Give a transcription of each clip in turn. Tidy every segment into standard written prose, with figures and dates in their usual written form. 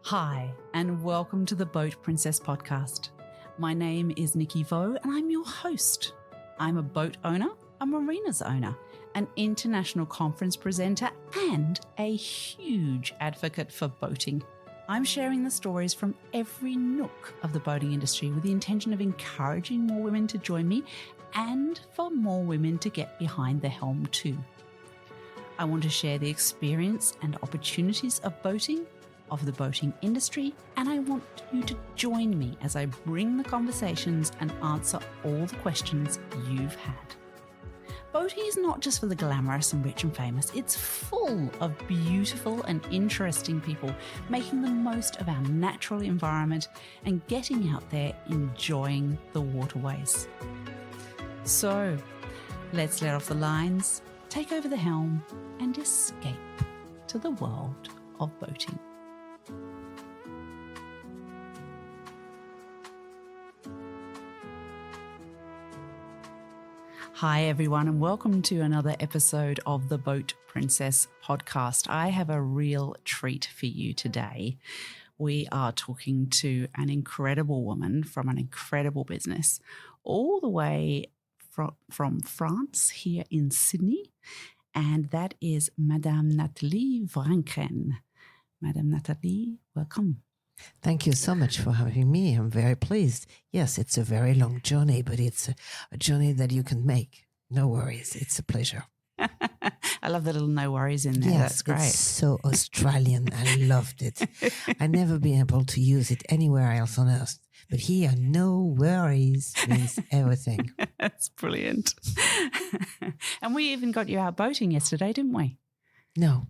Hi, and welcome to the Boat Princess podcast. My name is Nikki Vo, and I'm your host. I'm a boat owner, a marinas owner, an international conference presenter, and a huge advocate for boating. I'm sharing the stories from every nook of the boating industry with the intention of encouraging more women to join me and for more women to get behind the helm too. I want to share the experience and opportunities of boating, of the boating industry, and I want you to join me as I bring the conversations and answer all the questions you've had. Boating is not just for the glamorous and rich and famous. It's full of beautiful and interesting people making the most of our natural environment and getting out there enjoying the waterways. So let's let off the lines, take over the helm, and escape to the world of boating. Hi everyone, and welcome to another episode of the Boat Princess podcast. I have a real treat for you today. We are talking to an incredible woman from an incredible business all the way from France here in Sydney, and that is Madame Natalie Vranken. Madame Natalie, welcome. Thank you so much for having me. I'm very pleased. Yes, it's a very long journey, but it's a journey that you can make. No worries. It's a pleasure. I love the little no worries in there. Yes, that's great. It's so Australian. I loved it. I've never been able to use it anywhere else on earth. But here, no worries means everything. That's brilliant. And we even got you out boating yesterday, didn't we? No.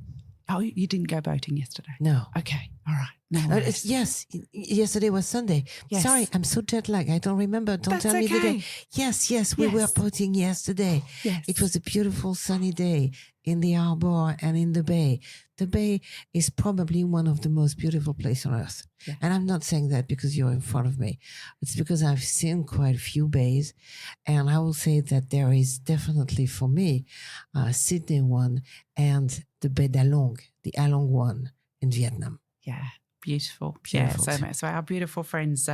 Oh, you didn't go boating yesterday? No. Okay. All right. No worries. Yes. Yesterday was Sunday. Yes. Sorry, I'm so jet lagged. I don't remember. Don't That's tell me the okay. day. Yes. We were boating yesterday. Yes. It was a beautiful sunny day in the harbour and in the bay. The bay is probably one of the most beautiful places on earth. Yeah. And I'm not saying that because you're in front of me. It's because I've seen quite a few bays. And I will say that there is definitely for me, Sydney one and the Baie d'Along, the Along one in Vietnam. Yeah. Beautiful. Beautiful. Yeah. So our beautiful friends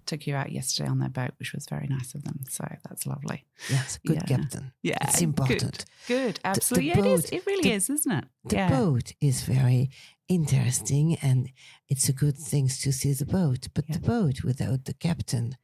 took you out yesterday on their boat, which was very nice of them. So that's lovely. Yes. Good captain. Yeah. It's important. Good. Absolutely. The boat, it really is, isn't it? The boat is very interesting, and it's a good thing to see the boat. But the boat without the captain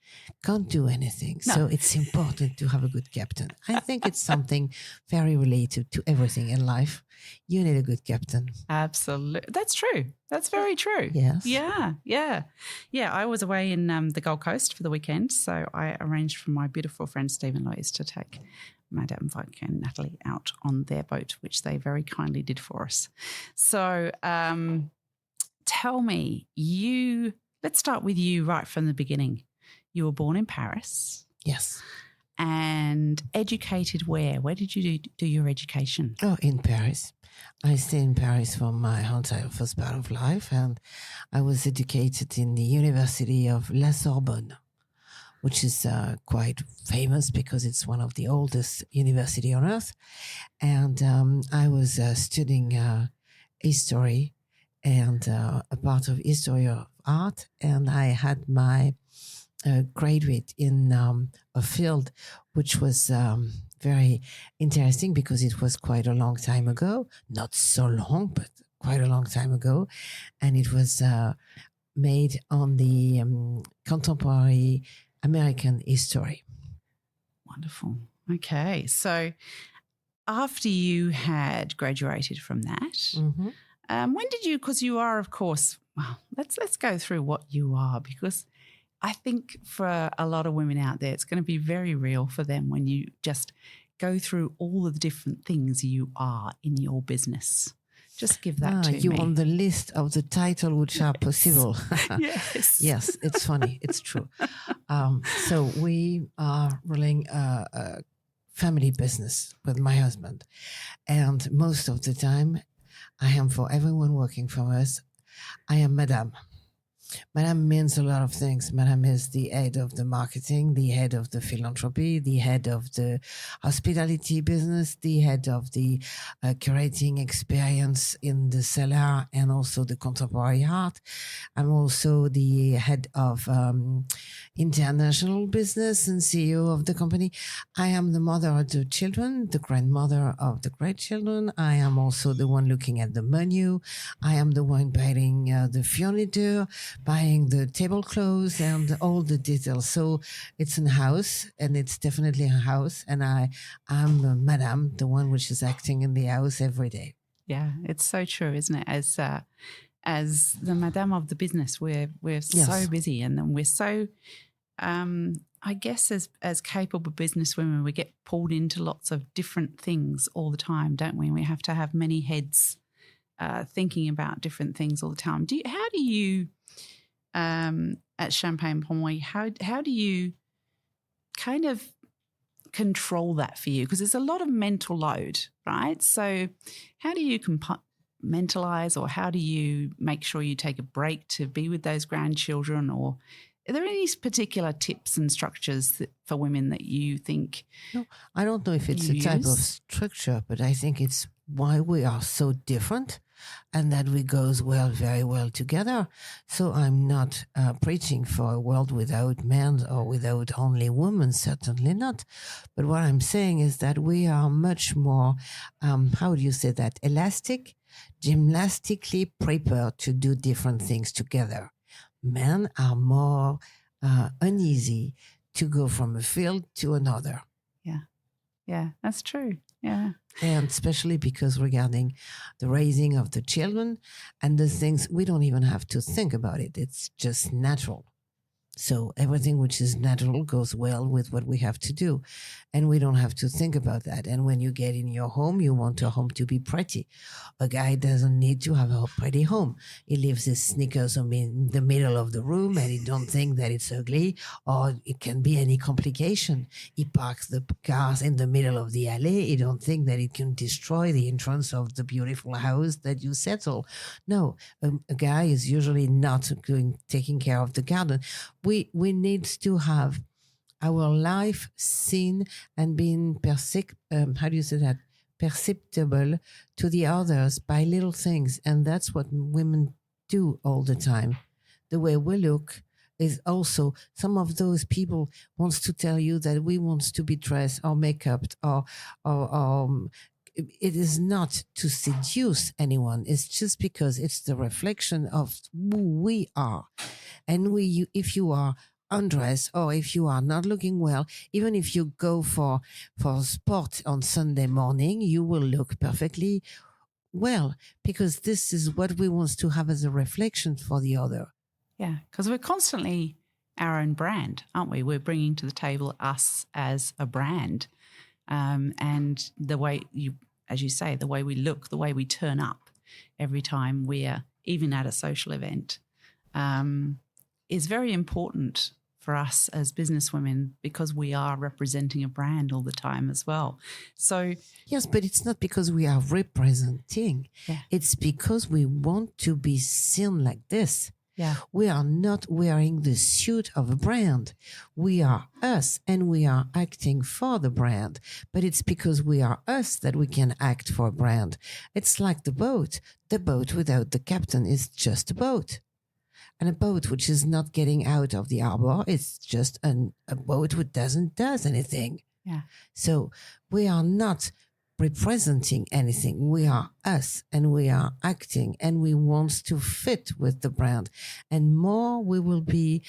can't do anything. No. So it's important to have a good captain. I think it's something very related to everything in life. You need a good captain. Absolutely. That's true. That's very true. Yes. Yeah. I was away in the Gold Coast for the weekend, so I arranged for my beautiful friend Stephen Loyes to take Madame Vranken and Natalie out on their boat, which they very kindly did for us. So tell me, let's start with you right from the beginning. You were born in Paris. Yes. And educated where? Where did you do your education? Oh, in Paris. I stayed in Paris for my entire first part of life, and I was educated in the University of La Sorbonne, which is quite famous because it's one of the oldest university on earth. And I was studying history and a part of history of art, and I had my graduate in a field which was very interesting because it was quite a long time ago, not so long, but quite a long time ago. And it was made on the contemporary American history. Wonderful. Okay. So after you had graduated from that, when did you, because you are, of course, well, let's go through what you are, because I think for a lot of women out there, it's going to be very real for them when you just go through all of the different things you are in your business. Just give that to me. You on the list of the title which are possible. Yes. Yes, it's funny. It's true. So we are running a family business with my husband. And most of the time, I am, for everyone working for us, I am Madame. Madame means a lot of things. Madame is the head of the marketing, the head of the philanthropy, the head of the hospitality business, the head of the curating experience in the cellar and also the contemporary art. I'm also the head of international business and CEO of the company. I am the mother of the children, the grandmother of the great children. I am also the one looking at the menu. I am the one buying the furniture, buying the tablecloths and all the details. So it's a house, and it's definitely a house. And I am Madame, the one which is acting in the house every day. Yeah, it's so true, isn't it? As the Madame of the business, we're so busy, and then we're so, I guess, as capable businesswomen, we get pulled into lots of different things all the time, don't we? We have to have many heads thinking about different things all the time. How do you at Champagne Pommery, how do you kind of control that for you? Because it's a lot of mental load, right? So how do you compartmentalize, or how do you make sure you take a break to be with those grandchildren? Or are there any particular tips and structures for women that you think? No, I don't know if it's a type of structure, but I think it's why we are so different, and that we goes very well together. So I'm not preaching for a world without men or without only women, certainly not. But what I'm saying is that we are much more, how do you say that, elastic, gymnastically prepared to do different things together. Men are more uneasy to go from a field to another. Yeah, that's true. Yeah. And especially because regarding the raising of the children and the things, we don't even have to think about it. It's just natural. So everything which is natural goes well with what we have to do. And we don't have to think about that. And when you get in your home, you want your home to be pretty. A guy doesn't need to have a pretty home. He leaves his sneakers in the middle of the room, and he don't think that it's ugly or it can be any complication. He parks the cars in the middle of the alley. He don't think that it can destroy the entrance of the beautiful house that you settle. No, a guy is usually not taking care of the garden. We need to have our life seen and being perceptible to the others by little things. And that's what women do all the time. The way we look is also, some of those people wants to tell you that we want to be dressed or makeup or it is not to seduce anyone. It's just because it's the reflection of who we are. And if you are undressed or if you are not looking well, even if you go for sport on Sunday morning, you will look perfectly well, because this is what we want to have as a reflection for the other. Yeah, because we're constantly our own brand, aren't we? We're bringing to the table us as a brand. And the way as you say, the way we look, the way we turn up every time we're even at a social event, is very important for us as businesswomen, because we are representing a brand all the time as well. So yes, but it's not because we are representing. Yeah. It's because we want to be seen like this. Yeah. We are not wearing the suit of a brand. We are us, and we are acting for the brand. But it's because we are us that we can act for a brand. It's like the boat. The boat without the captain is just a boat. And a boat which is not getting out of the harbor is just a boat which doesn't do anything. Yeah. So we are not representing anything. We are us, and we are acting, and we want to fit with the brand. And more we will be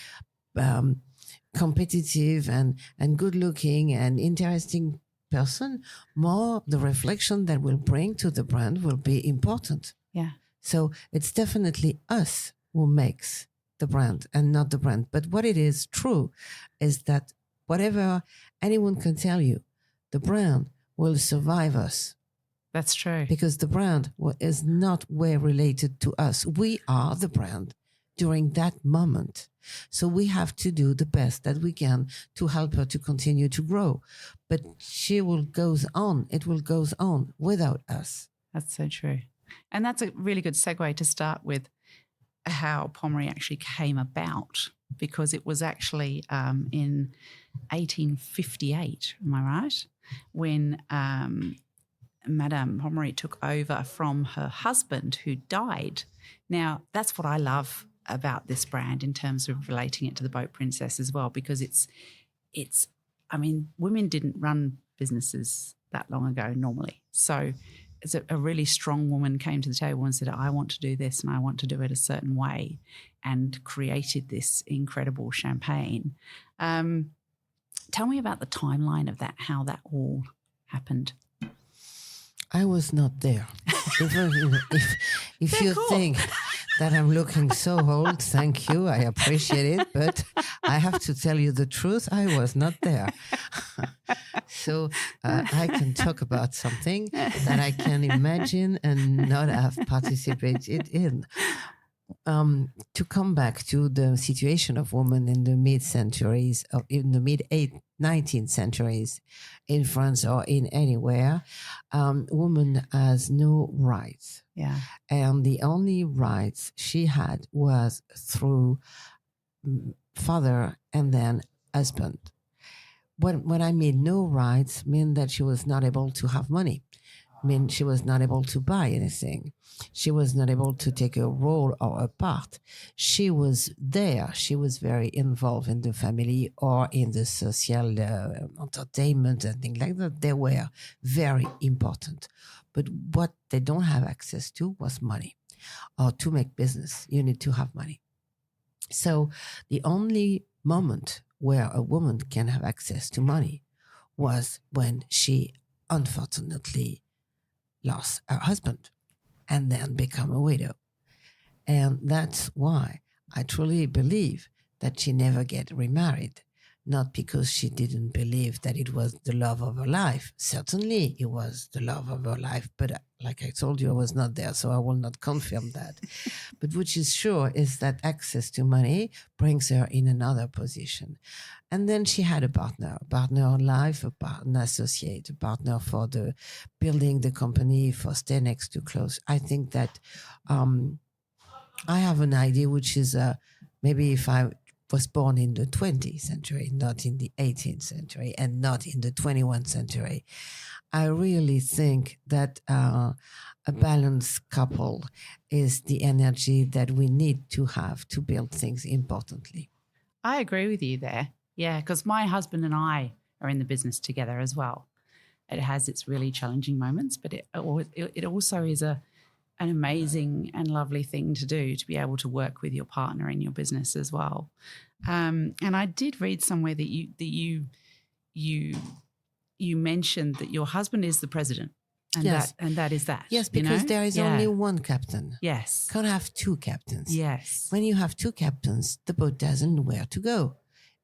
competitive and good looking and interesting person, more the reflection that we'll bring to the brand will be important. Yeah. So it's definitely us who makes the brand and not the brand. But what it is true is that whatever anyone can tell you, the brand will survive us. That's true. Because the brand is not way related to us. We are the brand during that moment. So we have to do the best that we can to help her to continue to grow. But it will goes on without us. That's so true. And that's a really good segue to start with. how Pommery actually came about, because it was actually in 1858, am I right, when Madame Pommery took over from her husband who died. Now, that's what I love about this brand in terms of relating it to the Boat Princess as well, because it's I mean, women didn't run businesses that long ago normally. So it's a really strong woman came to the table and said, I want to do this and I want to do it a certain way, and created this incredible champagne. Tell me about the timeline of that, how that all happened. I was not there. If you think that I'm looking so old, thank you. I appreciate it. But I have to tell you the truth. I was not there. So I can talk about something that I can imagine and not have participated in. To come back to the situation of women in the mid-centuries, in the mid-19th centuries in France or in anywhere, woman has no rights. Yeah. And the only rights she had was through father and then husband. When I mean no rights, mean that she was not able to have money. Mean she was not able to buy anything. She was not able to take a role or a part. She was there. She was very involved in the family or in the social entertainment and things like that. They were very important. But what they don't have access to was money. Or to make business, you need to have money. So the only moment where a woman can have access to money was when she unfortunately lost her husband and then become a widow. And that's why I truly believe that she never get remarried, not because she didn't believe that it was the love of her life. Certainly it was the love of her life, but like I told you, I was not there, so I will not confirm that. But which is sure is that access to money brings her in another position. And then she had a partner in life, a partner associate, a partner for the building the company, for stay next to close. I think that I have an idea, which is maybe if I was born in the 20th century, not in the 18th century, and not in the 21st century, I really think that a balanced couple is the energy that we need to have to build things importantly. I agree with you there. Yeah, because my husband and I are in the business together as well. It has its really challenging moments, but it also is an amazing and lovely thing to do, to be able to work with your partner in your business as well. And I did read somewhere that you mentioned that your husband is the president, and yes. that is that. Yes, because there is only one captain. Yes, Can't have two captains. Yes, when you have two captains, the boat doesn't know where to go.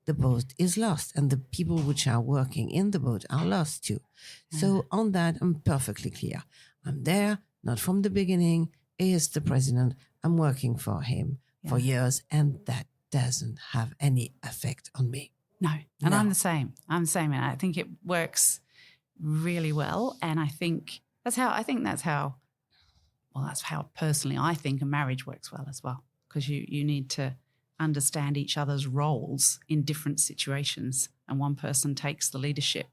The boat is lost, and the people which are working in the boat are lost too. So on that, I'm perfectly clear. I'm there, not from the beginning. He is the president. I'm working for him for years, and that doesn't have any effect on me. No, and I'm the same. And I think it works really well. And I think that's how personally I think a marriage works well as well, because you need to understand each other's roles in different situations, and one person takes the leadership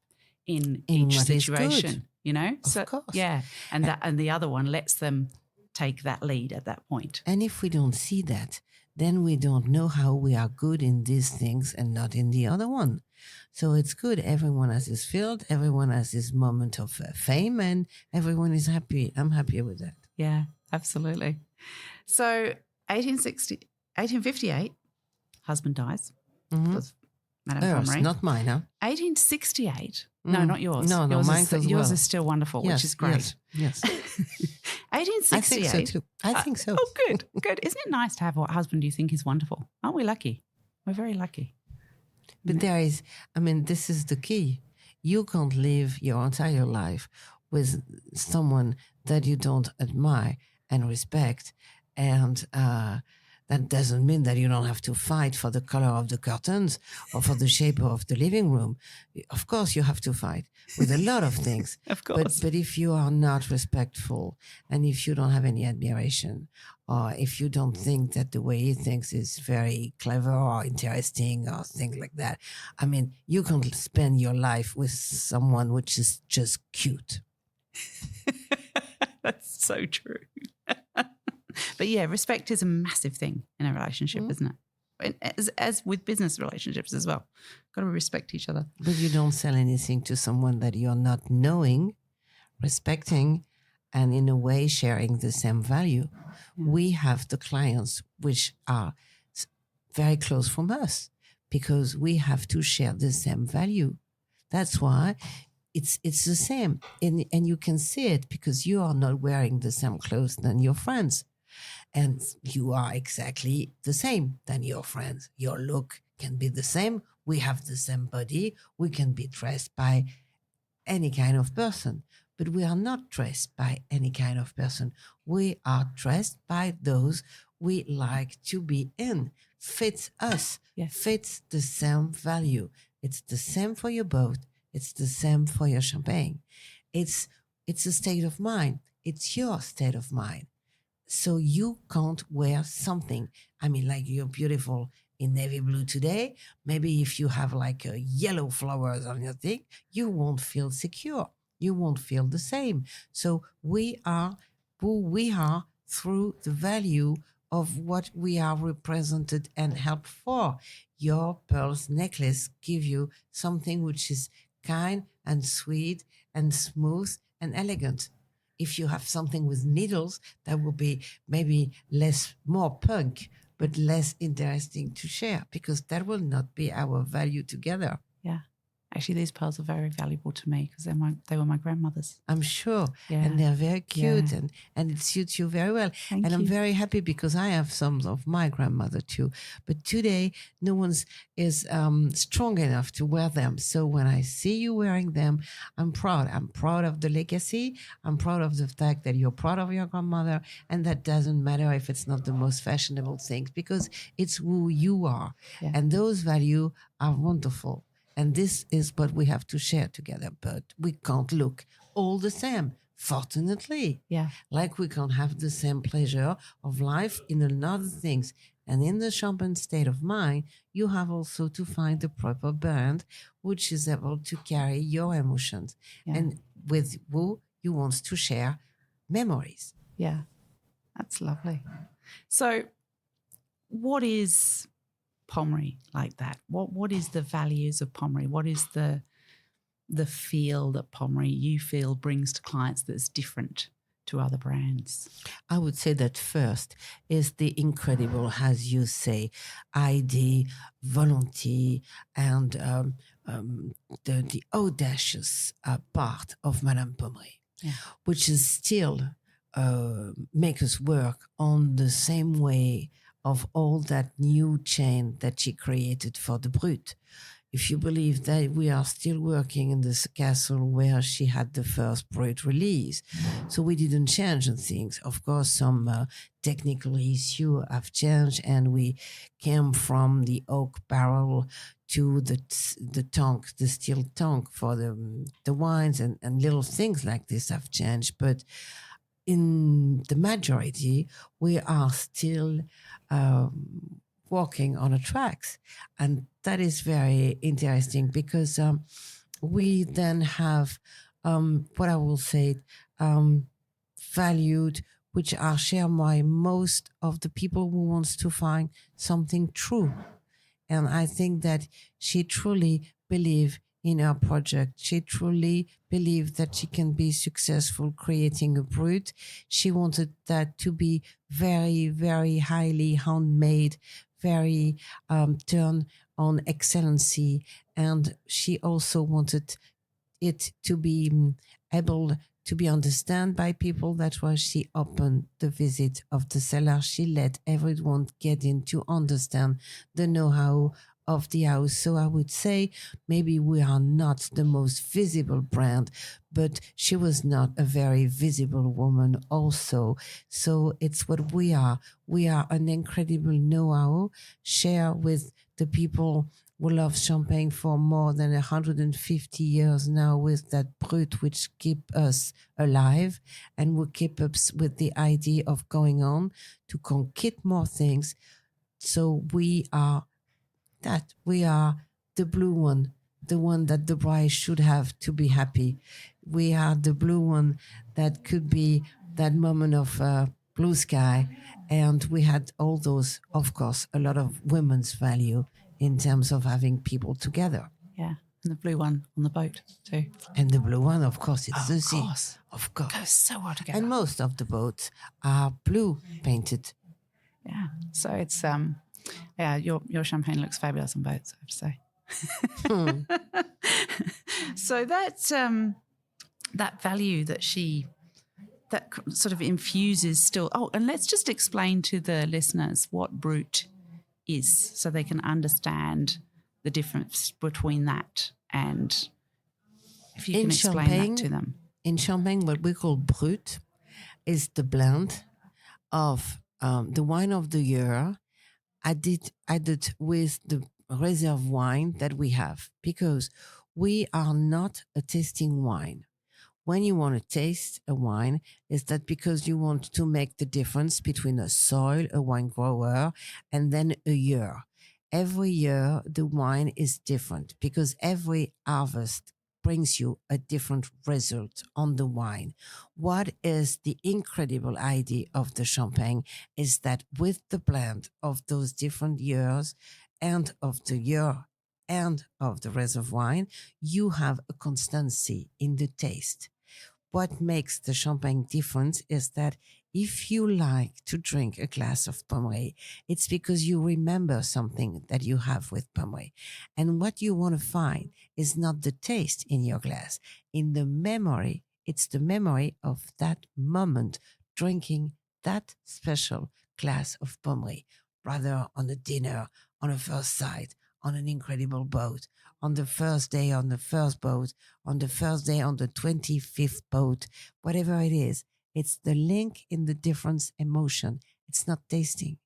in each situation, you know? Of course. Yeah. And the other one lets them take that lead at that point. And if we don't see that, then we don't know how we are good in these things and not in the other one. So it's good. Everyone has his field, everyone has his moment of fame, and everyone is happy. I'm happy with that. Yeah, absolutely. So 1858, husband dies. Was Madame Pommery. Not mine, huh? 1868. No, not yours. No, mine as well. Yours is still wonderful, which is great. Yes. 1868. I think so too. I think so. Oh, good. Isn't it nice to have a husband you think is wonderful? Aren't we lucky? We're very lucky. But this is the key. You can't live your entire life with someone that you don't admire and respect and That doesn't mean that you don't have to fight for the color of the curtains or for the shape of the living room. Of course, you have to fight with a lot of things. Of course. But if you are not respectful, and if you don't have any admiration, or if you don't think that the way he thinks is very clever or interesting or things like that, I mean, you can spend your life with someone which is just cute. That's so true. But yeah, respect is a massive thing in a relationship, isn't it? As with business relationships as well. Got to respect each other. But you don't sell anything to someone that you're not knowing, respecting, and in a way sharing the same value. Yeah. We have the clients which are very close from us because we have to share the same value. That's why it's the same. And you can see it because you are not wearing the same clothes than your friends. And you are exactly the same than your friends. Your look can be the same. We have the same body. We can be dressed by any kind of person, but we are not dressed by any kind of person. We are dressed by those we like to be in. Fits us, fits the same value. It's the same for your boat. It's the same for your champagne. It's a state of mind. It's your state of mind. So you can't wear something. I mean, like you're beautiful in navy blue today. Maybe if you have like a yellow flowers on your thing, you won't feel secure. You won't feel the same. So we are who we are through the value of what we are represented and helped for. Your pearls necklace give you something which is kind and sweet and smooth and elegant. If you have something with needles, that will be maybe more punk, but less interesting to share because that will not be our value together. Yeah. Actually, these pearls are very valuable to me because they were my grandmother's. I'm sure. Yeah. And they're very cute and it suits you very well. Thank you. I'm very happy because I have some of my grandmother too. But today, no one's is strong enough to wear them. So when I see you wearing them, I'm proud. I'm proud of the legacy. I'm proud of the fact that you're proud of your grandmother. And that doesn't matter if it's not the most fashionable things because it's who you are. Yeah. And those values are wonderful. And this is what we have to share together. But we can't look all the same, fortunately. Yeah. Like we can't have the same pleasure of life in another things. And in the champagne state of mind, you have also to find the proper band which is able to carry your emotions. Yeah. And with who you want to share memories. Yeah, that's lovely. So what is Pommery like that? What is the values of Pommery? What is the feel that Pommery you feel brings to clients that's different to other brands? I would say that first is the incredible, as you say, ID, volunteer, and the audacious part of Madame Pommery, which is still make us work on the same way of all that new chain that she created for the Brut. If you believe that we are still working in this castle where she had the first Brut release. So we didn't change things. Of course, some technical issue have changed and we came from the oak barrel to the tank, the steel tank for the wines and little things like this have changed. But in the majority, we are still walking on the tracks. And that is very interesting because we then have what I will say valued, which are shared by most of the people who wants to find something true. And I think that she truly believed in her project. She truly believed that she can be successful creating a Brut. She wanted that to be very, very highly handmade, very turned on excellency. And she also wanted it to be able to be understood by people. That's why she opened the visit of the cellar. She let everyone get in to understand the know-how of the house. So I would say maybe we are not the most visible brand, but she was not a very visible woman also. So it's what we are. We are an incredible know-how share with the people who love champagne for more than 150 years now with that brut which keep us alive and will keep us with the idea of going on to conquer more things. So we are that. We are the blue one, the one that the bride should have to be happy. We are the blue one that could be that moment of blue sky. And we had all those, of course, a lot of women's value in terms of having people together. Yeah. And the blue one on the boat too. And the blue one, of course, it's the sea. Of course. Goes so well together. And most of the boats are blue painted. Yeah. So it's yeah, your champagne looks fabulous on boats, I have to say. So that value that sort of infuses still. Oh, and let's just explain to the listeners what brut is, so they can understand the difference between that and if you can explain that to them. In Champagne, what we call brut is the blend of the wine of the year added with the reserve wine that we have, because we are not a tasting wine. When you want to taste a wine, is that because you want to make the difference between a soil, a wine grower, and then a year. Every year, the wine is different because every harvest brings you a different result on the wine. What is the incredible idea of the champagne is that with the blend of those different years and of the year and of the reserve wine, you have a constancy in the taste. What makes the champagne different is that if you like to drink a glass of Pommery, it's because you remember something that you have with Pommery. And what you want to find is not the taste in your glass. In the memory, it's the memory of that moment drinking that special glass of Pommery, rather on a dinner, on a first sight, on an incredible boat, on the first day on the first boat, on the first day on the 25th boat, whatever it is. It's the link in the difference emotion. It's not tasting,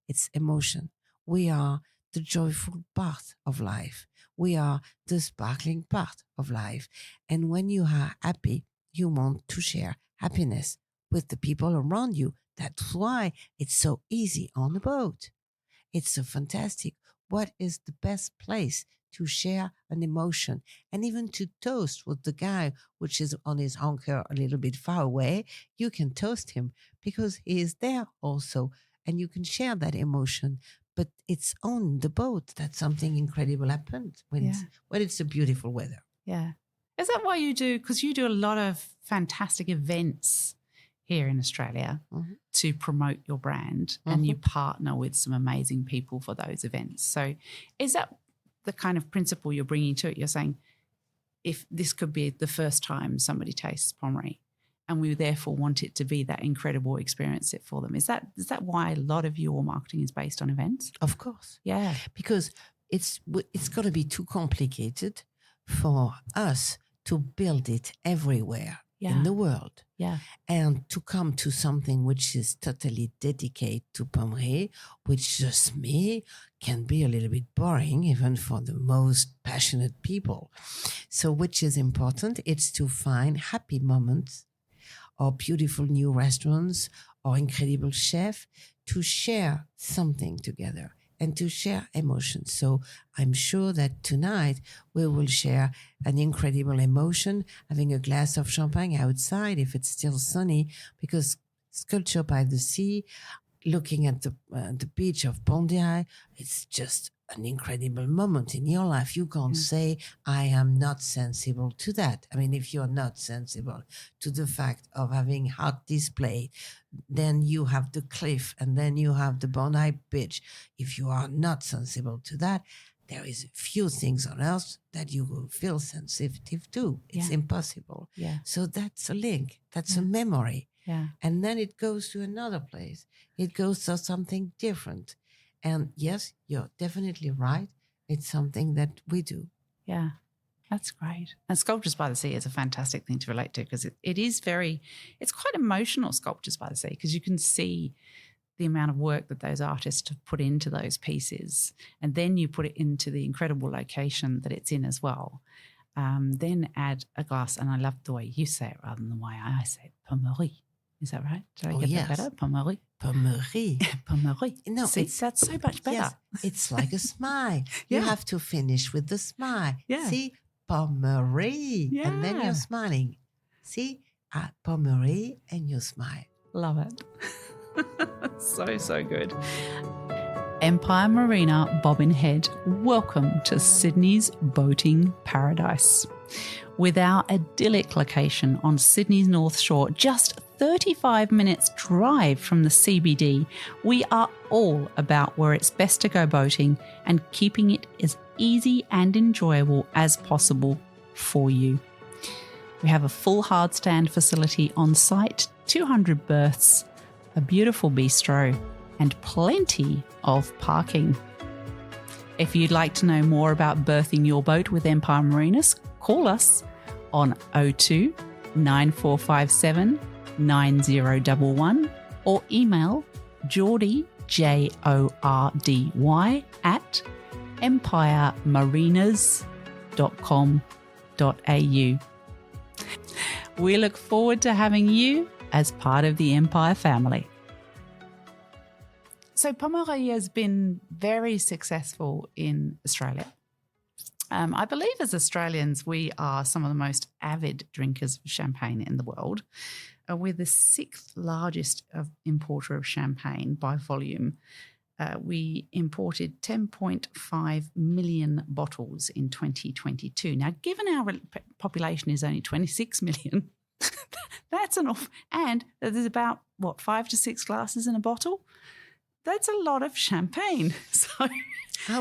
it's emotion. We are the joyful part of life. We are the sparkling part of life. And when you are happy, you want to share happiness with the people around you. That's why it's so easy on a boat. It's so fantastic. What is the best place to share an emotion and even to toast with the guy which is on his anchor a little bit far away? You can toast him because he is there also, and you can share that emotion. But it's on the boat that something incredible happened when it's a beautiful weather. Yeah. Is that why you do? Because you do a lot of fantastic events here in Australia to promote your brand, and you partner with some amazing people for those events. So is that the kind of principle you're bringing to it? You're saying, if this could be the first time somebody tastes Pommery, and we therefore want it to be that incredible experience for them. Is that why a lot of your marketing is based on events? Of course. Yeah. Because it's going to be too complicated for us to build it everywhere in the world. Yeah. And to come to something which is totally dedicated to Pommery, which just me, can be a little bit boring, even for the most passionate people. So which is important? It's to find happy moments or beautiful new restaurants or incredible chef to share something together and to share emotions. So I'm sure that tonight we will share an incredible emotion, having a glass of champagne outside if it's still sunny, because Sculpture by the Sea, looking at the beach of Pommery, it's just an incredible moment in your life. You can't say, I am not sensible to that. I mean, if you're not sensible to the fact of having art display, then you have the cliff and then you have the Bondi Beach. If you are not sensible to that, there is few things on earth that you will feel sensitive to. It's impossible. Yeah. So that's a link. That's a memory. Yeah. And then it goes to another place. It goes to something different. And yes, you're definitely right. It's something that we do. Yeah, that's great. And Sculptures by the Sea is a fantastic thing to relate to because it is it's quite emotional, Sculptures by the Sea, because you can see the amount of work that those artists have put into those pieces, and then you put it into the incredible location that it's in as well. Then add a glass, and I love the way you say it rather than the way I say it, Pommery. Is that right? Did I get that better? Pommery. Pommery. Pommery. No, see, that's so much better. Yes, it's like a smile. You have to finish with the smile. Yeah. See, Pommery. Yeah. And then you're smiling. See, Pommery, and you smile. Love it. So good. Empire Marina Bobbin Head, welcome to Sydney's boating paradise. With our idyllic location on Sydney's North Shore, just 35 minutes drive from the CBD, we are all about where it's best to go boating and keeping it as easy and enjoyable as possible for you. We have a full hardstand facility on site, 200 berths, a beautiful bistro, and plenty of parking. If you'd like to know more about berthing your boat with Empire Marinas, call us on 02 9457 9011 or email Jordy, JORDY, at empiremarinas.com.au. We look forward to having you as part of the Empire family. So Pommery has been very successful in Australia. I believe as Australians, we are some of the most avid drinkers of champagne in the world. We're the 6th largest importer of champagne by volume. We imported 10.5 million bottles in 2022. Now, given our population is only 26 million, that's an awful, and there's about, 5 to 6 glasses in a bottle? That's a lot of champagne. So I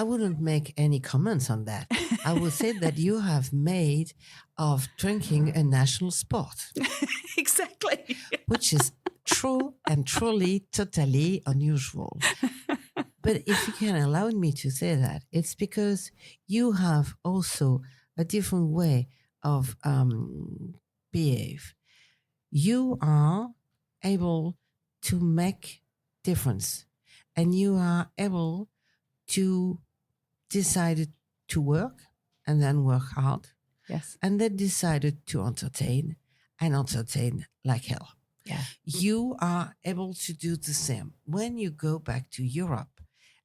wouldn't make any comments on that. I would say that you have made of drinking a national sport. Exactly. Which is true and truly, totally unusual. But if you can allow me to say that, it's because you have also a different way of behave. You are able to make difference, and you are able to decide to work and then work hard. Yes. And then decided to entertain and entertain like hell. Yeah. You are able to do the same when you go back to Europe.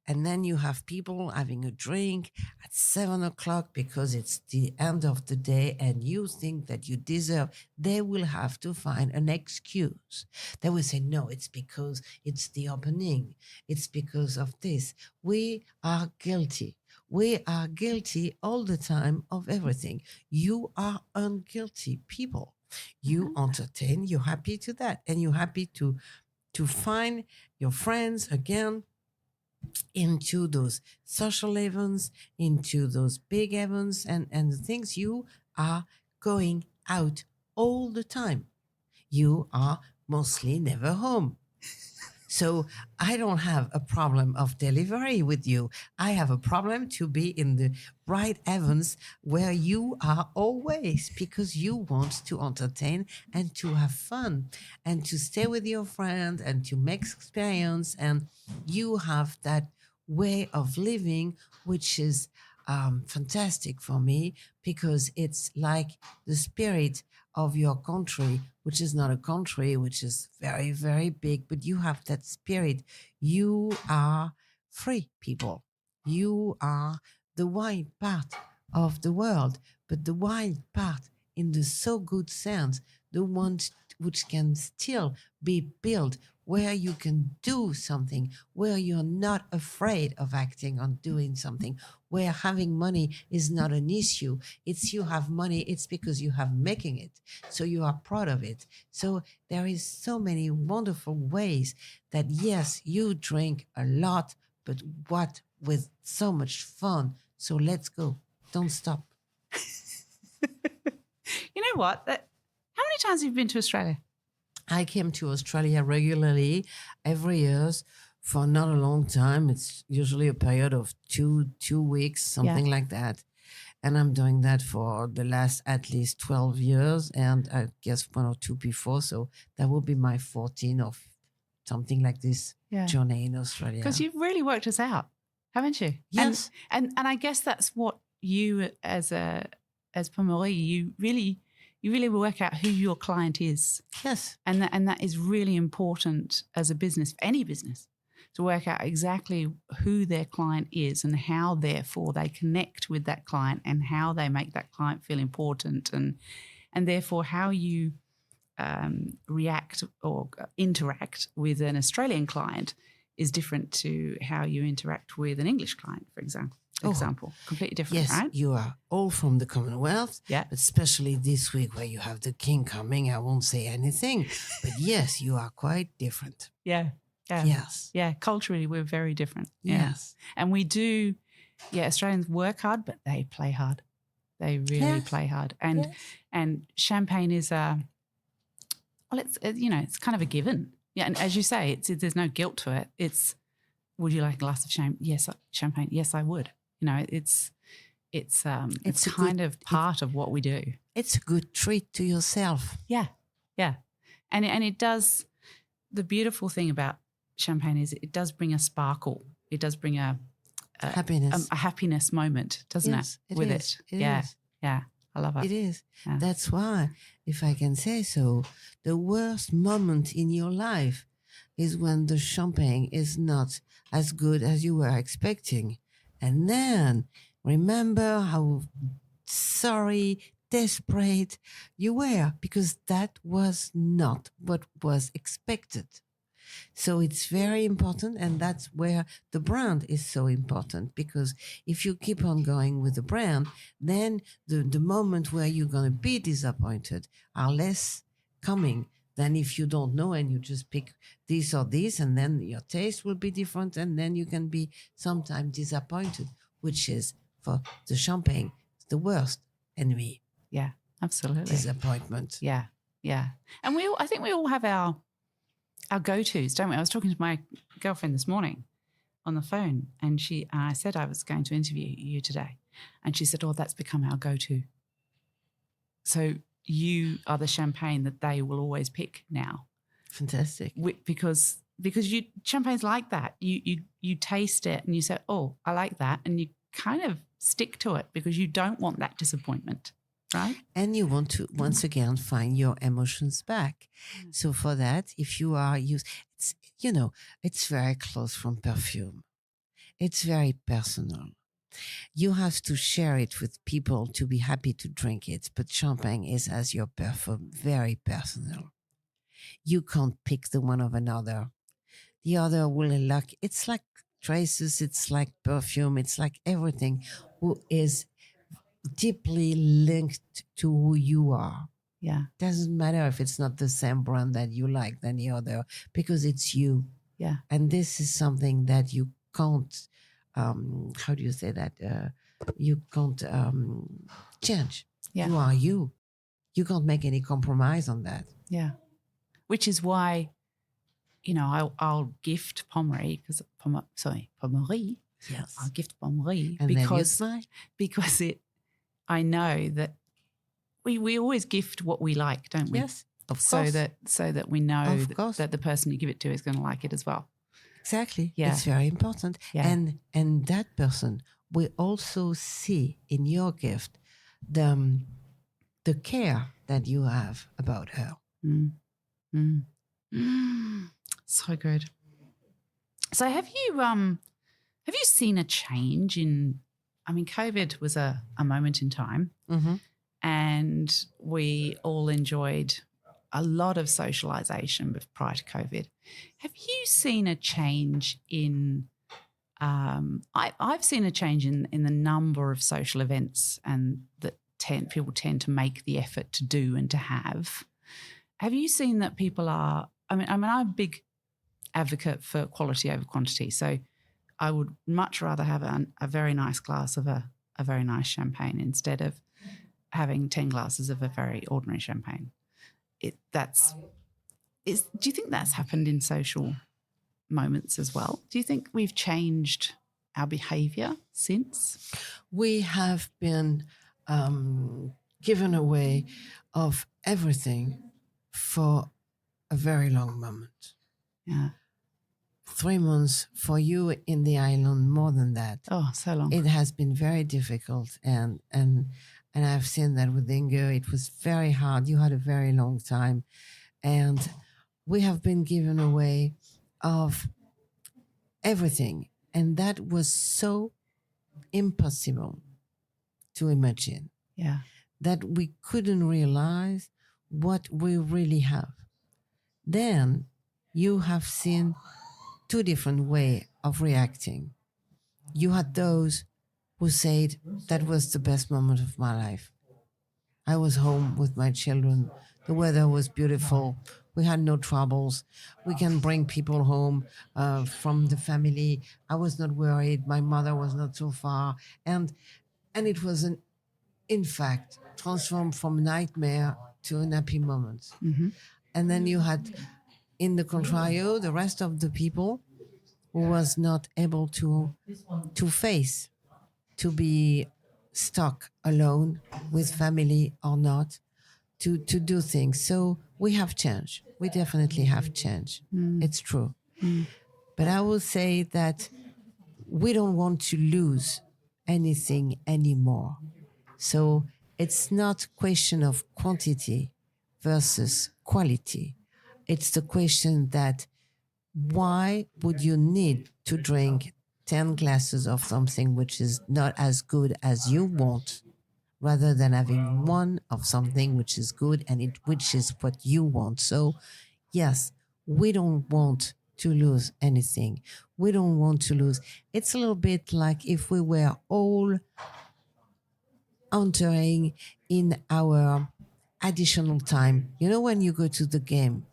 And then you have people having a drink at 7 o'clock because it's the end of the day and you think that you deserve. They will have to find an excuse. They will say, no, it's because it's the opening. It's because of this. We are guilty. We are guilty all the time of everything. You are unguilty people. You entertain, you're happy to that. And you're happy to find your friends again into those social events, into those big events and the things. You are going out all the time. You are mostly never home. So I don't have a problem of delivery with you. I have a problem to be in the right events where you are always, because you want to entertain and to have fun and to stay with your friend and to make experience. And you have that way of living, which is fantastic for me, because it's like the spirit of your country, which is not a country, which is very, very big, but you have that spirit. You are free people. You are the wild part of the world, but the wild part in the so good sense, the one which can still be built, where you can do something, where you're not afraid of acting on doing something, where having money is not an issue. It's you have money, it's because you have making it. So you are proud of it. So there is so many wonderful ways that, yes, you drink a lot, but what with so much fun. So let's go. Don't stop. You know what? How many times have you been to Australia? I came to Australia regularly every year for not a long time. It's usually a period of two weeks, something like that. And I'm doing that for the last at least 12 years, and I guess one or two before. So that will be my 14 of something like this journey in Australia. Because you've really worked us out, haven't you? Yes. And I guess that's what you as Pommery, you really work out who your client is. Yes. And that is really important as a business, any business, to work out exactly who their client is and how, therefore, they connect with that client and how they make that client feel important, and therefore how you react or interact with an Australian client is different to how you interact with an English client, for example. Completely different, yes, right? Yes, you are all from the Commonwealth, but especially this week where you have the king coming. I won't say anything, but yes, you are quite different. Yeah. Yes. Yeah, culturally we're very different. Yes. And we do, Australians work hard, but they play hard. They really play hard. And champagne is it's kind of a given. Yeah, and as you say, there's no guilt to it. It's, would you like a glass of champagne? Yes, I would. It's kind of part of what we do. It's a good treat to yourself. Yeah. And it does, the beautiful thing about champagne is it does bring a sparkle. It does bring a happiness moment, doesn't it? With it. Yeah. I love it. It is. Yeah. That's why, if I can say so, the worst moment in your life is when the champagne is not as good as you were expecting. And then remember how sorry, desperate you were, because that was not what was expected. So it's very important, and that's where the brand is so important, because if you keep on going with the brand, then the moment where you're going to be disappointed are less coming than if you don't know and you just pick this or this, and then your taste will be different, and then you can be sometimes disappointed, which is, for the champagne, the worst enemy. Yeah, absolutely. Disappointment. Yeah. And I think we all have our go-tos, don't we? I was talking to my girlfriend this morning on the phone, and I said I was going to interview you today, and she said, "Oh, that's become our go-to." So you are the champagne that they will always pick now. Fantastic. Because champagne's like that. You taste it and you say, "Oh, I like that," and you kind of stick to it because you don't want that disappointment. Right? And you want to, once again, find your emotions back. So for that, if you are it's very close from perfume. It's very personal. You have to share it with people to be happy to drink it. But champagne is, as your perfume, very personal. You can't pick the one of another. The other will it's like traces, it's like perfume, it's like everything who is deeply linked to who you are. Yeah. Doesn't matter if it's not the same brand that you like than the other, because it's you. Yeah. And this is something that you can't, how do you say that? You can't change. Yeah. You are you. You can't make any compromise on that. Yeah. Which is why, I'll gift Pommery, Pommery. Yes. I'll gift Pommery and because I know that we always gift what we like, don't we? Yes, of course. So that we know that the person you give it to is going to like it as well. Exactly. Yeah. It's very important. Yeah. And that person will also see in your gift the care that you have about her. So good. So have you seen a change in, COVID was a moment in time, and we all enjoyed a lot of socialization prior to COVID. Have you seen a change in, I've seen a change in the number of social events and that people tend to make the effort to do and to have. Have you seen that people are, I'm a big advocate for quality over quantity. So I would much rather have a very nice glass of a very nice champagne instead of having 10 glasses of a very ordinary champagne. Do you think that's happened in social moments as well. Do you think we've changed our behaviour since? We have been given away of everything for a very long moment. Yeah. 3 months for you in the island, more than that. Oh, so long. It has been very difficult, and I've seen that with Ingo. It was very hard. You had a very long time, and we have been given away of everything, and that was so impossible to imagine. Yeah. That we couldn't realize what we really have. Then you have seen two different ways of reacting. You had those who said that was the best moment of my life. I was home with my children. The weather was beautiful. We had no troubles. We can bring people home from the family. I was not worried. My mother was not so far. And it was, in fact, transformed from nightmare to an happy moment. Mm-hmm. And then you had, in the contrario, the rest of the people who was not able to face, to be stuck alone with family or not, to do things. So we have changed. We definitely have changed. It's true. But I will say that we don't want to lose anything anymore. So it's not question of quantity versus quality. It's the question that why would you need to drink 10 glasses of something which is not as good as you want, rather than having one of something which is good and which is what you want. So yes, we don't want to lose anything. We don't want to lose. It's a little bit like if we were all entering in our additional time. You know, when you go to the game,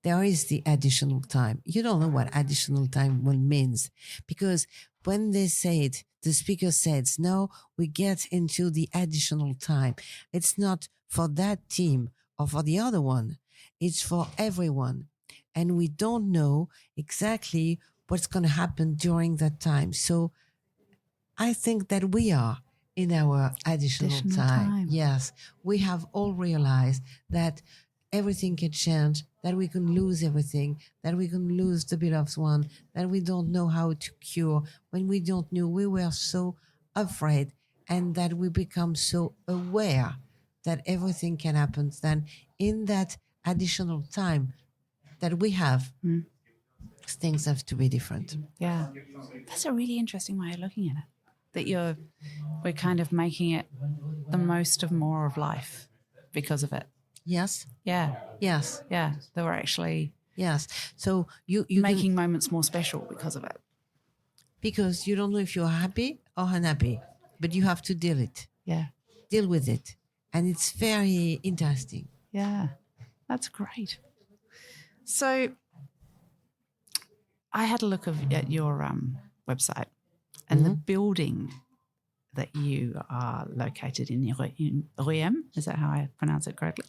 there is the additional time. You don't know what additional time means, because when they said, the speaker says, no, we get into the additional time. It's not for that team or for the other one. It's for everyone. And we don't know exactly what's going to happen during that time. So I think that we are in our additional time. Yes, we have all realized that everything can change, that we can lose everything, that we can lose the beloved one, that we don't know how to cure. When we don't know, we were so afraid, and that we become so aware that everything can happen. Then in that additional time that we have, things have to be different. Yeah. That's a really interesting way of looking at it. That we're kind of making it the most of more of life because of it. Yes. Yeah. Yes. Yeah. That we're actually So you making moments more special because of it. Because you don't know if you're happy or unhappy, but you have to deal with it. And it's very interesting. Yeah. That's great. So I had a look at your website, and the building that you are located in Riem, is that how I pronounce it correctly,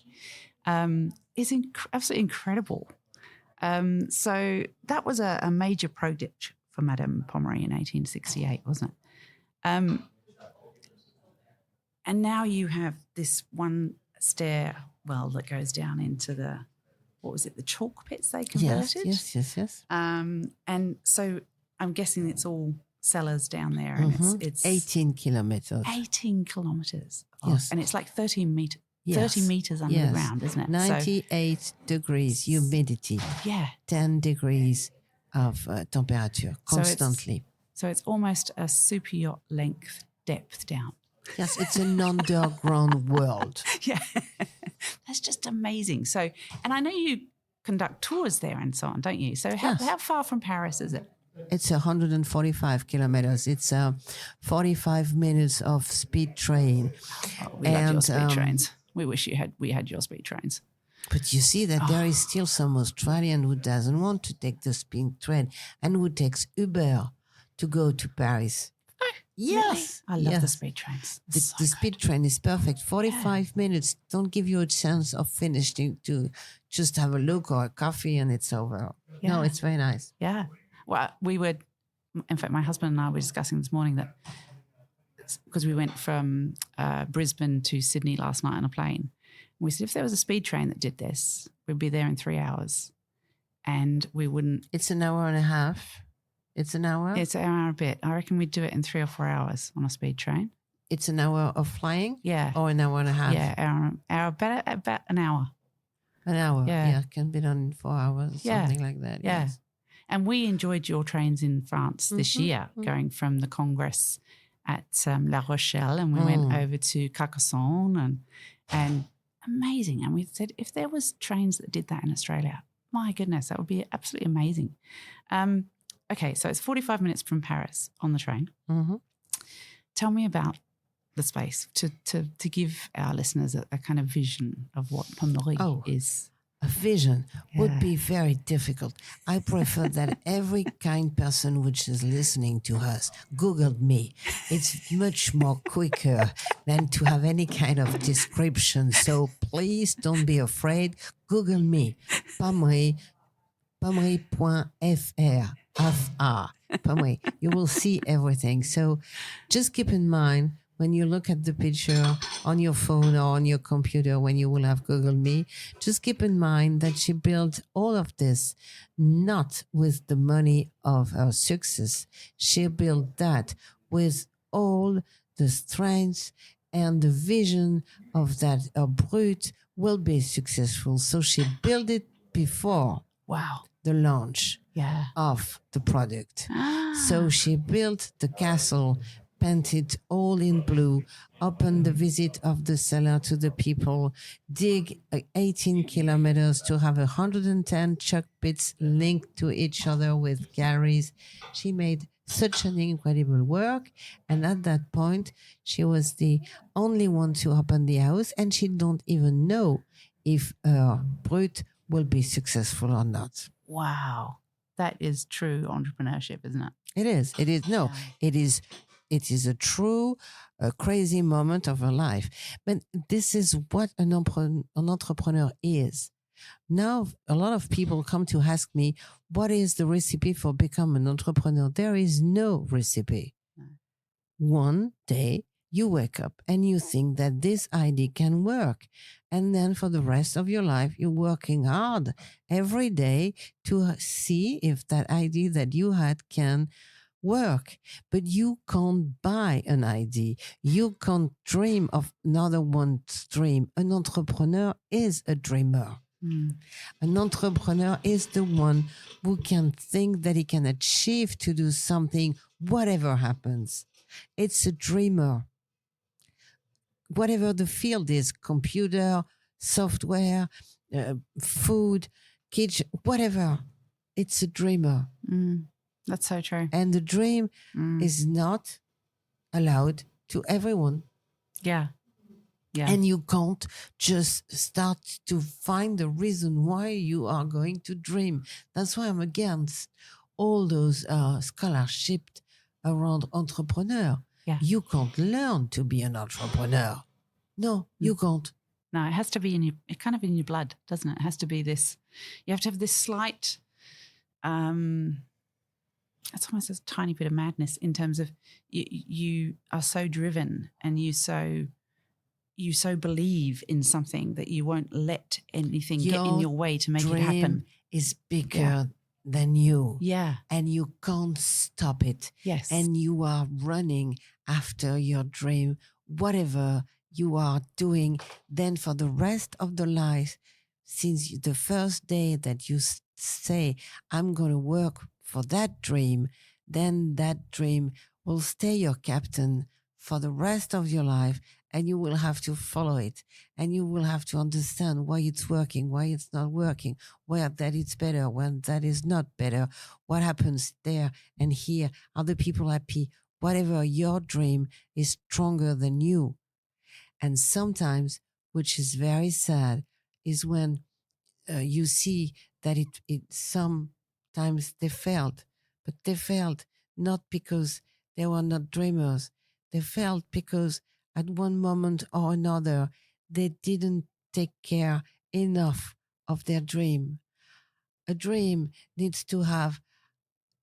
is absolutely incredible. So that was a major project for Madame Pommery in 1868, wasn't it? And now you have this one stairwell that goes down into the chalk pits they converted? Yes. And so I'm guessing it's all cellars down there, and it's 18 kilometers. 18 kilometers. Yes. And it's like 30 meters underground, isn't it? 98 degrees humidity. Yeah. 10 degrees of temperature constantly. So it's almost a super yacht length depth down. Yes, it's an underground world. Yeah. That's just amazing. So, and I know you conduct tours there and so on, don't you? So how far from Paris is it? It's 145 kilometers. It's 45 minutes of speed train. Oh, we love your speed trains. We wish we had your speed trains. But you see that there is still some Australian who doesn't want to take the speed train and who takes Uber to go to Paris. Yes. Really? I love the Yes. speed trains. The So speed good. train is perfect. 45 minutes. Don't give you a chance of finishing to just have a look or a coffee and it's over. No, Yeah. it's very nice. Yeah. Well, in fact, my husband and I were discussing this morning that because we went from Brisbane to Sydney last night on a plane. We said if there was a speed train that did this, we'd be there in 3 hours and we wouldn't. It's an hour and a half. It's an hour? It's an hour and a bit. I reckon we'd do it in 3 or 4 hours on a speed train. It's an hour of flying? Yeah. Or an hour and a half? Yeah, about an hour. An hour. Yeah. Yeah, can be done in 4 hours, Yeah. something like that. Yeah. Yes. And we enjoyed your trains in France this year, going from the Congress at La Rochelle, and we went over to Carcassonne and amazing. And we said, if there was trains that did that in Australia, my goodness, that would be absolutely amazing. Okay, so it's 45 minutes from Paris on the train. Mm-hmm. Tell me about the space to give our listeners a kind of vision of what Pommery is. A vision would be very difficult. I prefer that every kind person which is listening to us Googled me. It's much more quicker than to have any kind of description. So please don't be afraid. Google me. Pommery, pommery.fr. Pommery. You will see everything. So just keep in mind, when you look at the picture on your phone or on your computer, when you will have Google Me, just keep in mind that she built all of this not with the money of her success. She built that with all the strength and the vision of that her brut will be successful. So she built it before the launch of the product. So she built the castle, painted all in blue, open the visit of the seller to the people, dig 18 kilometers to have 110 chuck pits linked to each other with galleries. She made such an incredible work. And at that point, she was the only one to open the house, and she don't even know if her brut will be successful or not. Wow. That is true entrepreneurship, isn't it? It is. It is. No, it is. It is a true, crazy moment of her life. But this is what an entrepreneur is. Now, a lot of people come to ask me, what is the recipe for becoming an entrepreneur? There is no recipe. No. One day, you wake up and you think that this idea can work. And then for the rest of your life, you're working hard every day to see if that idea that you had can work. But you can't buy an idea. You can't dream of another one's dream. An entrepreneur is a dreamer. An entrepreneur is the one who can think that he can achieve to do something, whatever happens. It's a dreamer. Whatever the field is, computer, software, food, kitchen, whatever, it's a dreamer. That's so true. And the dream is not allowed to everyone. Yeah. Yeah. And you can't just start to find the reason why you are going to dream. That's why I'm against all those scholarships around entrepreneur. Yeah. You can't learn to be an entrepreneur. No, you can't. No, it has to be kind of in your blood, doesn't it? It has to be this. You have to have this slight. It's almost a tiny bit of madness in terms of you are so driven and you so believe in something that you won't let anything get in your way to make it happen. Is bigger than you. Yeah. And you can't stop it. Yes. And you are running after your dream, whatever you are doing, then for the rest of the life, since the first day that you say, I'm going to work for that dream, then that dream will stay your captain for the rest of your life, and you will have to follow it, and you will have to understand why it's working, why it's not working, where that it's better, when that is not better, what happens there and here, are the people happy, whatever your dream is stronger than you. And sometimes, which is very sad, is when you see that it sometimes they failed, but they failed not because They were not dreamers. They felt because at one moment or another, they didn't take care enough of their dream. A dream needs to have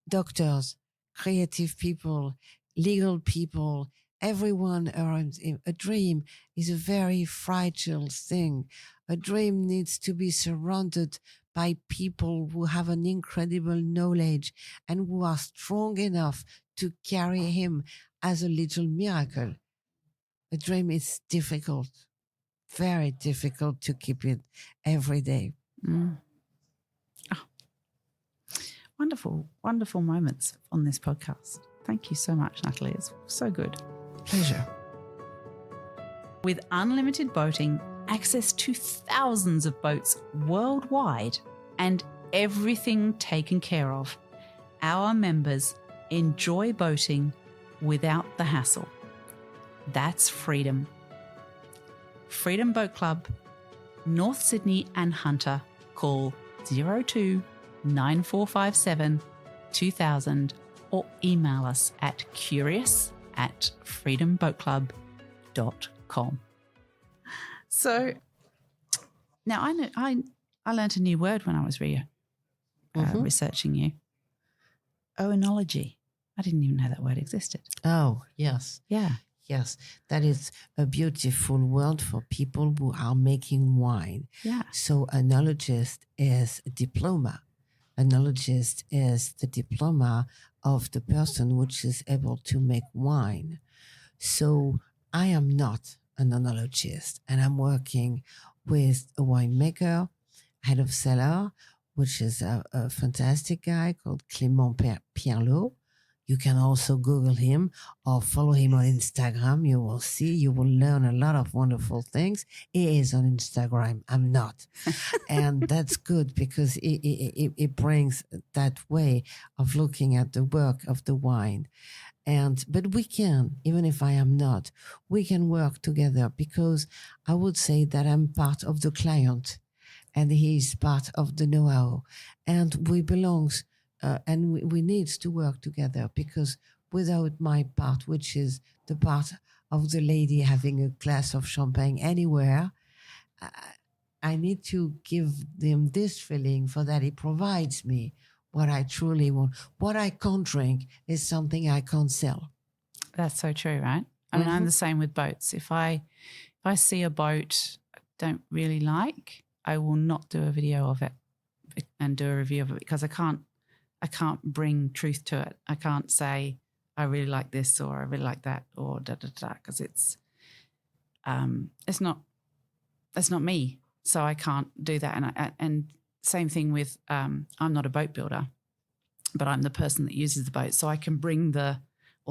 doctors, creative people, legal people, everyone around him. A dream is a very fragile thing. A dream needs to be surrounded by people who have an incredible knowledge and who are strong enough to carry him as a little miracle. A dream is difficult, very difficult to keep it every day. Mm. Oh, wonderful, wonderful moments on this podcast. Thank you so much, Natalie. It's so good. Pleasure. With unlimited boating, access to thousands of boats worldwide, and everything taken care of, our members enjoy boating without the hassle. That's freedom. Freedom Boat Club, North Sydney and Hunter. Call 02 9457 2000 or email us at curious@freedomboatclub.com. So now I learned a new word when I was researching you. Oenology. I didn't even know that word existed. Oh, yes. Yeah. Yes, that is a beautiful word for people who are making wine. Yeah. So enologist is a diploma. Enologist is the diploma of the person which is able to make wine. So I am not an enologist, and I'm working with a winemaker, head of cellar, which is a fantastic guy called Clément Pierlot. You can also Google him or follow him on Instagram. You will see, you will learn a lot of wonderful things. He is on Instagram. I'm not. And that's good because it brings that way of looking at the work of the wine. But we can, even if I am not, we can work together because I would say that I'm part of the client and he is part of the know-how, and we belongs and we need to work together because without my part, which is the part of the lady having a glass of champagne anywhere, I need to give them this feeling for that he provides me what I truly want. What I can't drink is something I can't sell. That's so true, right? I mean, I'm the same with boats. If I see a boat I don't really like, I will not do a video of it and do a review of it because I can't bring truth to it. I can't say I really like this or I really like that or da da da because it's not me. So I can't do that. And same thing with I'm not a boat builder, but I'm the person that uses the boat. So I can bring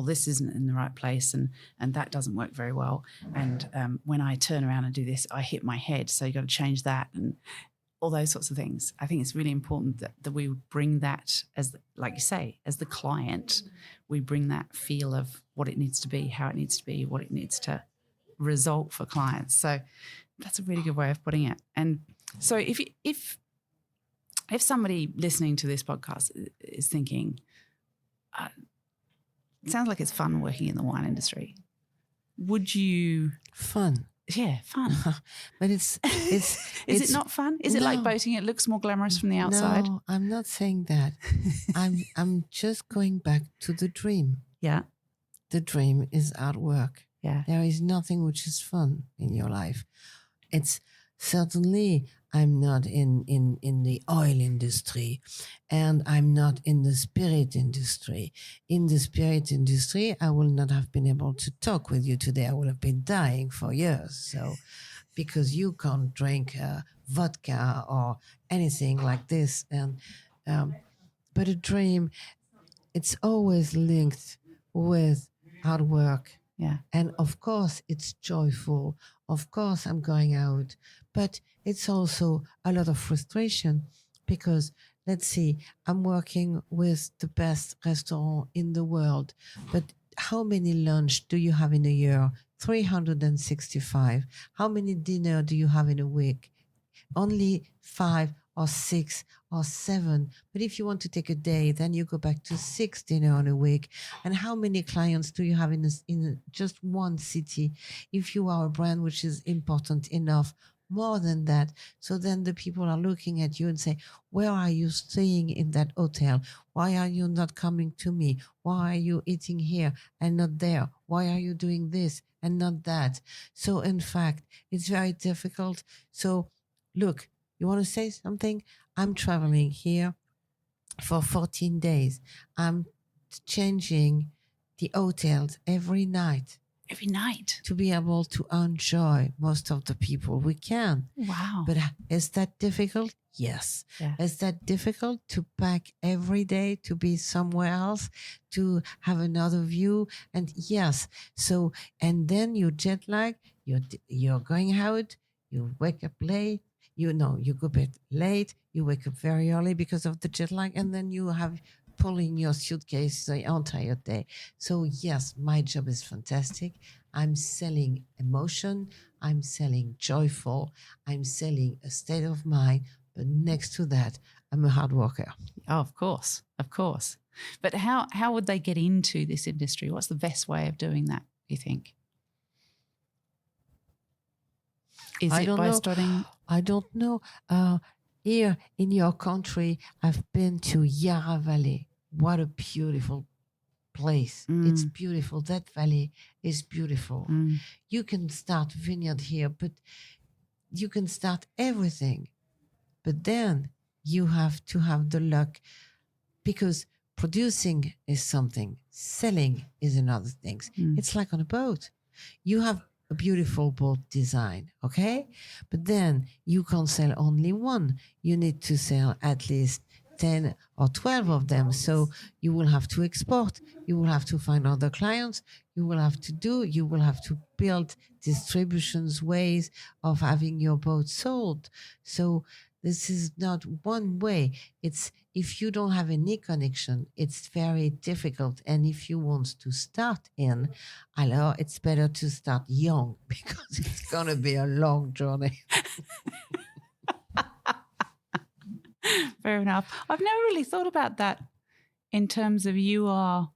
this isn't in the right place and that doesn't work very well. And when I turn around and do this, I hit my head. So you got to change that and all those sorts of things. I think it's really important that we bring that as, like you say, as the client, we bring that feel of what it needs to be, how it needs to be, what it needs to result for clients. So that's a really good way of putting it. And so if somebody listening to this podcast is thinking, it sounds like it's fun working in the wine industry, would you? Fun. Yeah, fun. But it's Is it not fun? Is it like boating? It looks more glamorous from the outside. No, I'm not saying that. I'm just going back to the dream. Yeah. The dream is hard work. Yeah. There is nothing which is fun in your life. It's certainly I'm not in the oil industry and I'm not in the spirit industry. In the spirit industry, I will not have been able to talk with you today. I would have been dying for years. So because you can't drink vodka or anything like this. And but a dream, it's always linked with hard work. Yeah. And of course, it's joyful. Of course, I'm going out. But it's also a lot of frustration because, let's see, I'm working with the best restaurant in the world. But how many lunch do you have in a year? 365. How many dinner do you have in a week? Only 5 or 6 or 7. But if you want to take a day, then you go back to 6 dinner on a week. And how many clients do you have in just one city? If you are a brand which is important enough, more than that. So then the people are looking at you and say, where are you staying in that hotel? Why are you not coming to me? Why are you eating here and not there? Why are you doing this and not that? So in fact, it's very difficult. So look, you want to say something? I'm traveling here for 14 days. I'm changing the hotels every night. Every night. To be able to enjoy most of the people we can. Wow. But is that difficult? Yes. Yeah. Is that difficult to pack every day, to be somewhere else, to have another view? And yes. So, and then you jet lag, you're going out, you wake up late, you go to bed late, you wake up very early because of the jet lag, and then you have pulling your suitcase the entire day. So yes, my job is fantastic. I'm selling emotion. I'm selling joyful. I'm selling a state of mind. But next to that, I'm a hard worker. Oh, of course. But how would they get into this industry? What's the best way of doing that, you think? Is it by starting? I don't know. Here in your country, I've been to Yarra Valley. What a beautiful place. It's beautiful. That valley is beautiful. You can start vineyard here, but you can start everything. But then you have to have the luck, because producing is something, selling is another thing. It's like on a boat. You have a beautiful boat design, okay? But then you can't sell only one. You need to sell at least 10 or 12 of them. So you will have to export. You will have to find other clients. You will have to build distributions, ways of having your boat sold. So this is not one way. It's if you don't have any connection, it's very difficult. And if you want to start alors it's better to start young, because it's going to be a long journey. Fair enough. I've never really thought about that in terms of you're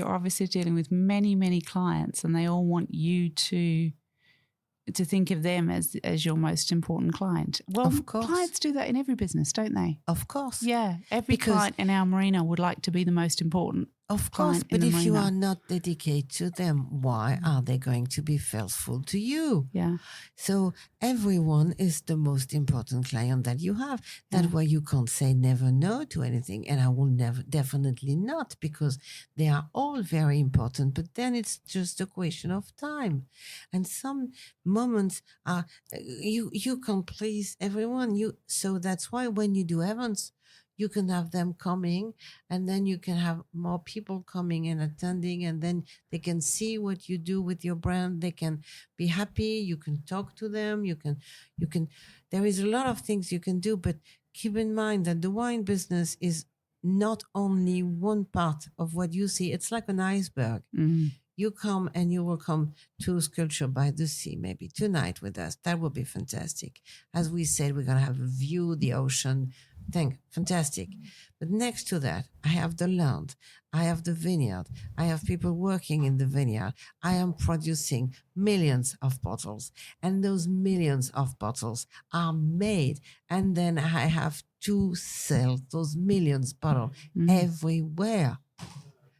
obviously dealing with many, many clients, and they all want you to think of them as your most important client. Well, of course. Clients do that in every business, don't they? Of course. Yeah. Every client in our marina would like to be the most important. Of course, but if you are not dedicated to them, why are they going to be faithful to you? Yeah. So everyone is the most important client that you have. That way you can't say never no to anything. And I will definitely not, because they are all very important. But then it's just a question of time. And some moments are, you can please everyone. So that's why when you do events, you can have them coming, and then you can have more people coming and attending, and then they can see what you do with your brand. They can be happy. You can talk to them. You can, there is a lot of things you can do, but keep in mind that the wine business is not only one part of what you see. It's like an iceberg. You come and you will come to Sculpture by the Sea, maybe tonight with us. That would be fantastic. As we said, we're going to have a view, the ocean, fantastic. But next to that, I have the land, I have the vineyard, I have people working in the vineyard. I am producing millions of bottles, and those millions of bottles are made, and then I have to sell those millions of bottles everywhere.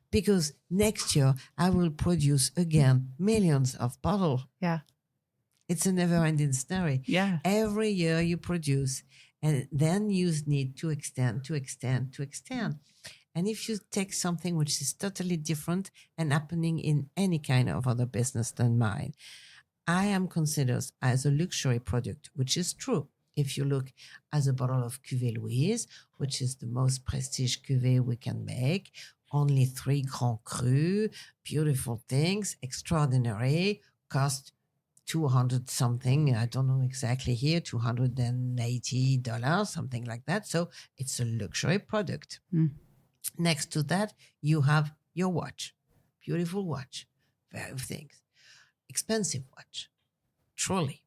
Because next year I will produce again millions of bottles. Yeah. It's a never-ending story. Yeah. Every year you produce, and then you need to extend. And if you take something which is totally different and happening in any kind of other business than mine, I am considered as a luxury product, which is true. If you look as a bottle of Cuvée Louise, which is the most prestige cuvée we can make, only 3 Grand Cru, beautiful things, extraordinary, cost 200 something, I don't know exactly here, $280, something like that. So it's a luxury product. Next to that, you have your watch, beautiful watch, very things, expensive watch, truly.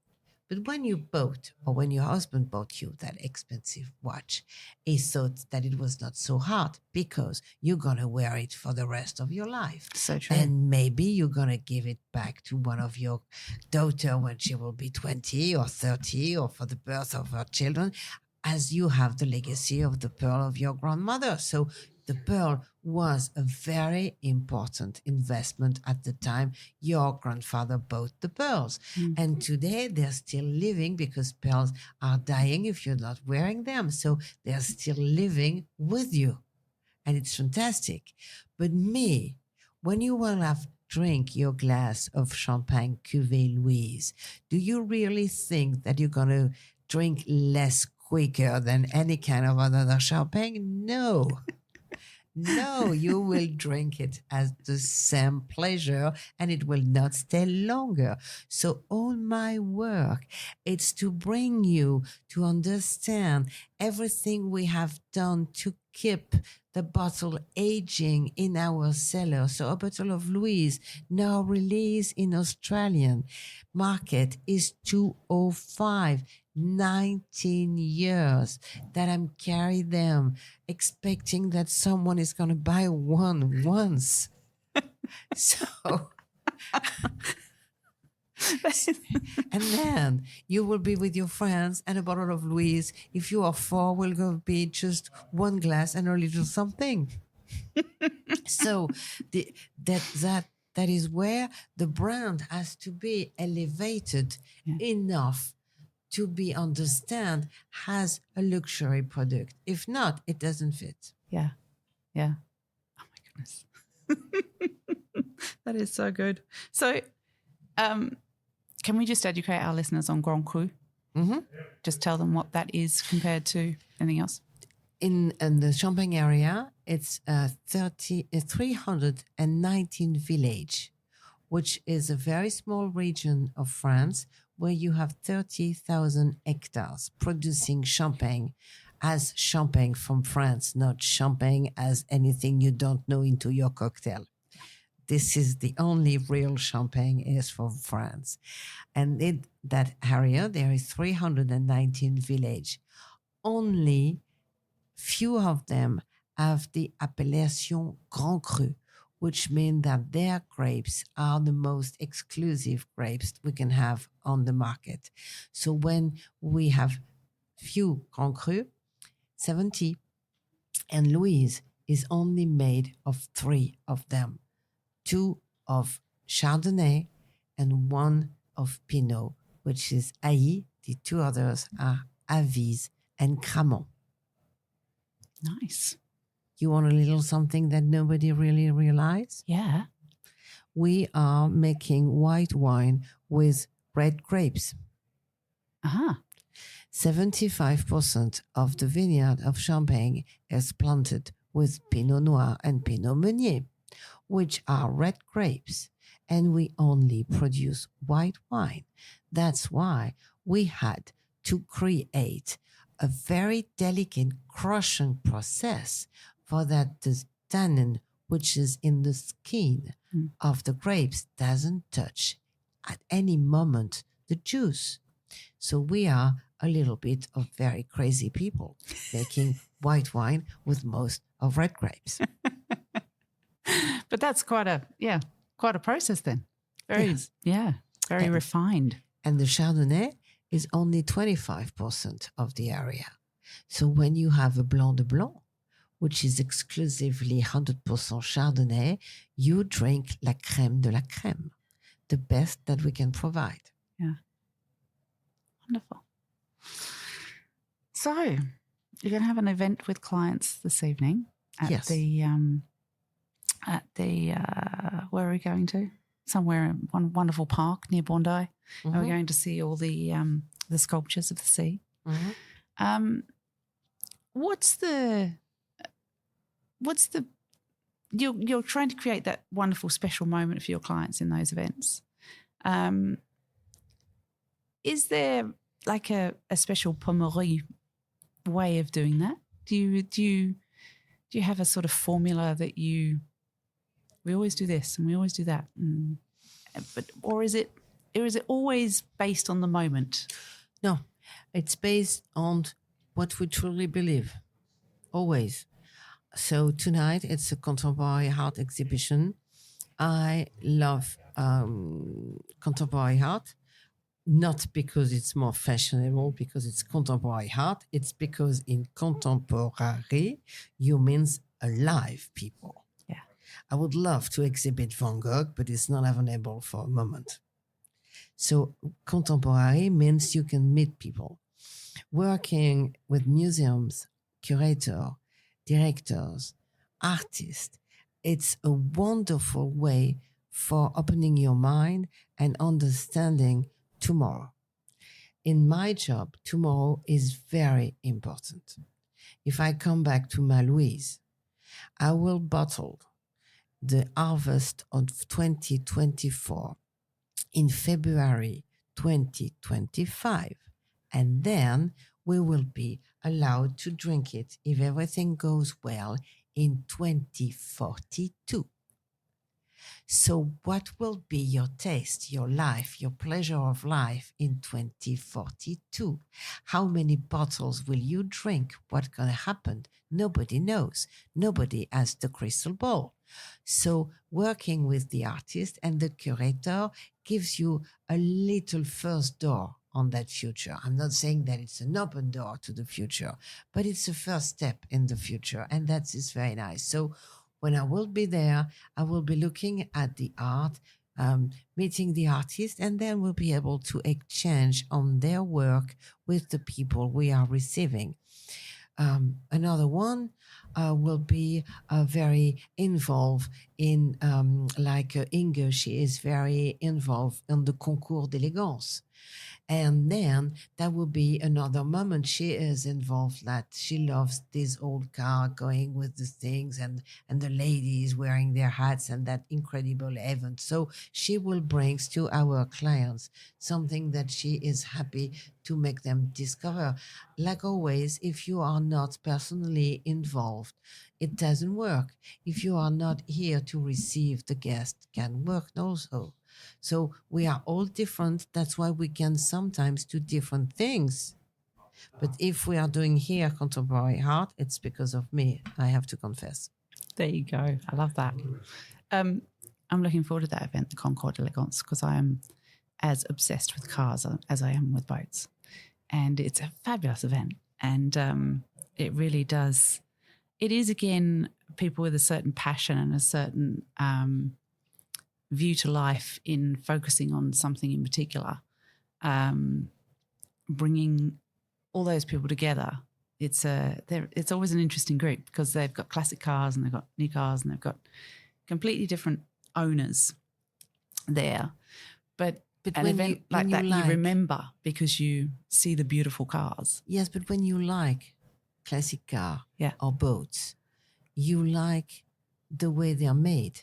But when you bought, or when your husband bought you that expensive watch, he thought that it was not so hard because you're going to wear it for the rest of your life. So true. And maybe you're going to give it back to one of your daughter when she will be 20 or 30 or for the birth of her children, as you have the legacy of the pearl of your grandmother. So the pearl was a very important investment at the time your grandfather bought the pearls. And today they're still living because pearls are dying if you're not wearing them. So they're still living with you. And it's fantastic. But me, when you will have drink your glass of champagne cuvée Louise, do you really think that you're going to drink less quicker than any kind of other champagne? No. No, you will drink it as the same pleasure and it will not stay longer. So all my work, it's to bring you to understand everything we have done to keep the bottle aging in our cellar. So a bottle of Louise now released in Australian market is 205. 19 years that I'm carrying them, expecting that someone is going to buy one once. So, and then you will be with your friends and a bottle of Louise. If you are 4, will go be just one glass and a little something. So that is where the brand has to be elevated enough to be understand as a luxury product. If not, it doesn't fit. Yeah. Yeah. Oh my goodness. That is so good. So can we just educate our listeners on Grand Cru? Mm-hmm. Just tell them what that is compared to anything else. In the Champagne area, it's 319 village, which is a very small region of France where you have 30,000 hectares producing champagne as champagne from France, not champagne as anything you don't know into your cocktail. This is the only real champagne is from France. And in that area, there is 319 village. Only few of them have the appellation Grand Cru, which means that their grapes are the most exclusive grapes we can have on the market. So when we have few Grand Cru, 70, and Louise is only made of 3 of them, 2 of Chardonnay and 1 of Pinot, which is Hailly. The 2 others are Avis and Cramont. Nice. You want a little something that nobody really realized? Yeah. We are making white wine with red grapes. 75% of the vineyard of Champagne is planted with Pinot Noir and Pinot Meunier, which are red grapes, and we only produce white wine. That's why we had to create a very delicate crushing process for that the tannin, which is in the skin of the grapes, doesn't touch at any moment the juice. So we are a little bit of very crazy people making white wine with most of red grapes. But that's quite a process then. Very refined. And the Chardonnay is only 25% of the area. So when you have a Blanc de Blanc, which is exclusively 100% Chardonnay, you drink la crème de la crème, the best that we can provide. Yeah. Wonderful. So you're going to have an event with clients this evening at where are we going to? Somewhere in one wonderful park near Bondi. Mm-hmm. And we're going to see all the sculptures of the sea. Mm-hmm. You're trying to create that wonderful special moment for your clients in those events. Is there like a special Pommery way of doing that? Do you have a sort of formula that we always do this and we always do that? Or is it or is it always based on the moment? No, it's based on what we truly believe, always. So tonight it's a contemporary art exhibition. I love contemporary art, not because it's more fashionable, because it's contemporary art. It's because in contemporary, you means alive people. Yeah. I would love to exhibit Van Gogh, but it's not available for a moment. So contemporary means you can meet people. Working with museums, curator, directors, artists, it's a wonderful way for opening your mind and understanding tomorrow. In my job, tomorrow is very important. If I come back to my Louise, I will bottle the harvest of 2024 in February 2025. And then we will be allowed to drink it, if everything goes well, in 2042. So, what will be your taste, your life, your pleasure of life in 2042? How many bottles will you drink? What's going to happen? Nobody knows. Nobody has the crystal ball. So, working with the artist and the curator gives you a little first door on that future. I'm not saying that it's an open door to the future, but it's a first step in the future. And that is very nice. So, when I will be there, I will be looking at the art, meeting the artist, and then we'll be able to exchange on their work with the people we are receiving. Another one will be very involved in, like Inge, she is very involved in the concours d'élégance. And then that will be another moment she is involved, that she loves this old car going with the things and the ladies wearing their hats and that incredible event. So she will bring to our clients something that she is happy to make them discover. Like always, if you are not personally involved, it doesn't work. If you are not here to receive, the guest can work also. So we are all different. That's why we can sometimes do different things. But if we are doing here contemporary art, it's because of me, I have to confess. There you go. I love that. I'm looking forward to that event, the Concours d'Elegance, because I am as obsessed with cars as I am with boats. And it's a fabulous event. And it really does. It is, again, people with a certain passion and a certain view to life in focusing on something in particular, bringing all those people together. It's always an interesting group because they've got classic cars and they've got new cars and they've got completely different owners there. But an event like that, you remember because you see the beautiful cars. Yes, but when you like classic car or boats, you like the way they are made.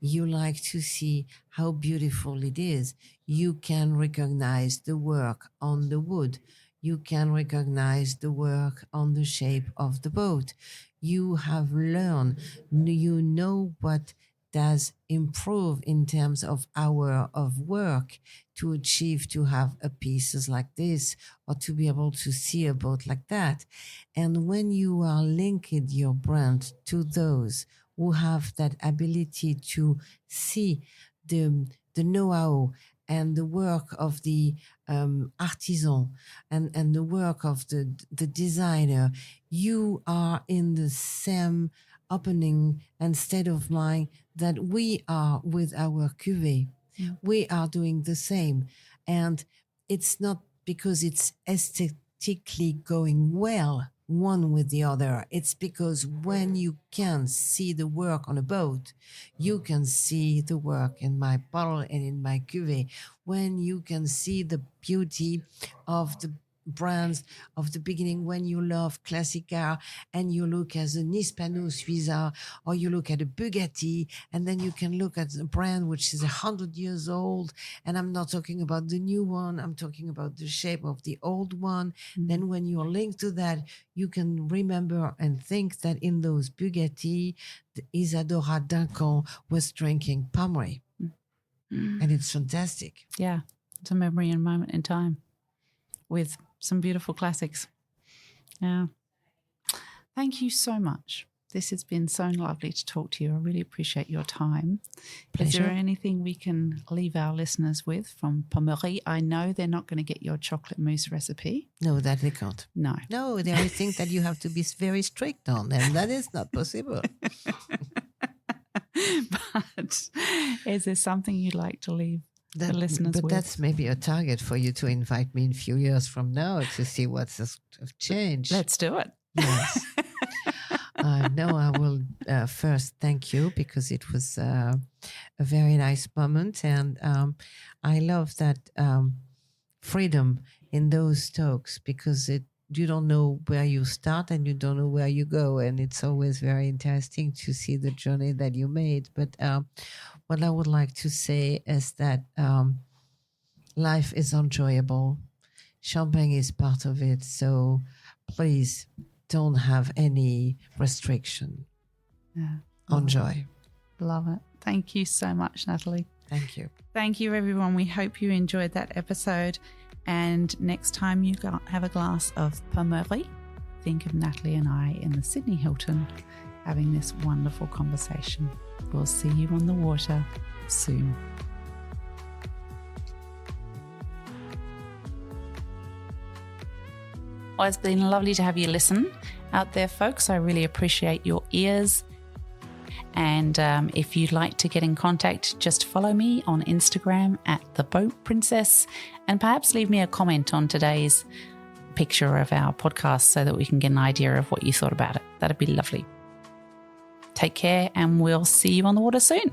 You like to see how beautiful it is. You can recognize the work on the wood. You can recognize the work on the shape of the boat. You have learned, you know what does improve in terms of hour of work to achieve to have a pieces like this or to be able to see a boat like that. And when you are linking your brand to those who have that ability to see the know-how and the work of the artisan and the work of the designer, you are in the same opening and state of mind that we are with our cuvée. Yeah. We are doing the same. And it's not because it's aesthetically going well one with the other. It's because when you can see the work on a boat, you can see the work in my bottle and in my cuvée. When you can see the beauty of the brands of the beginning, when you love classic car and you look at an Hispano-Suiza or you look at a Bugatti, and then you can look at a brand which is 100 years old, and I'm not talking about the new one, I'm talking about the shape of the old one. Then when you're linked to that, you can remember and think that in those Bugatti, the Isadora Duncan was drinking Pommery. And it's fantastic. Yeah. It's a memory and moment in time with some beautiful classics. Yeah. Thank you so much. This has been so lovely to talk to you. I really appreciate your time. Pleasure. Is there anything we can leave our listeners with from Pommery? I know they're not going to get your chocolate mousse recipe. No, that they can't. No. No, there are things that you have to be very strict on, and that is not possible. But is there something you'd like to leave the listeners with? But that's maybe a target for you to invite me in a few years from now to see what's changed. Let's do it. Yes. No, I will first thank you because it was a very nice moment. And I love that freedom in those talks because you don't know where you start and you don't know where you go. And it's always very interesting to see the journey that you made. But what I would like to say is that life is enjoyable. Champagne is part of it. So please don't have any restriction. Yeah. Enjoy. Love it. Thank you so much, Natalie. Thank you. Thank you, everyone. We hope you enjoyed that episode. And next time you have a glass of Pommery, think of Natalie and I in the Sydney Hilton having this wonderful conversation. We'll see you on the water soon. Well, it's been lovely to have you listen out there, folks. I really appreciate your ears. And if you'd like to get in contact, just follow me on Instagram at The Boat Princess and perhaps leave me a comment on today's picture of our podcast so that we can get an idea of what you thought about it. That'd be lovely. Take care and we'll see you on the water soon.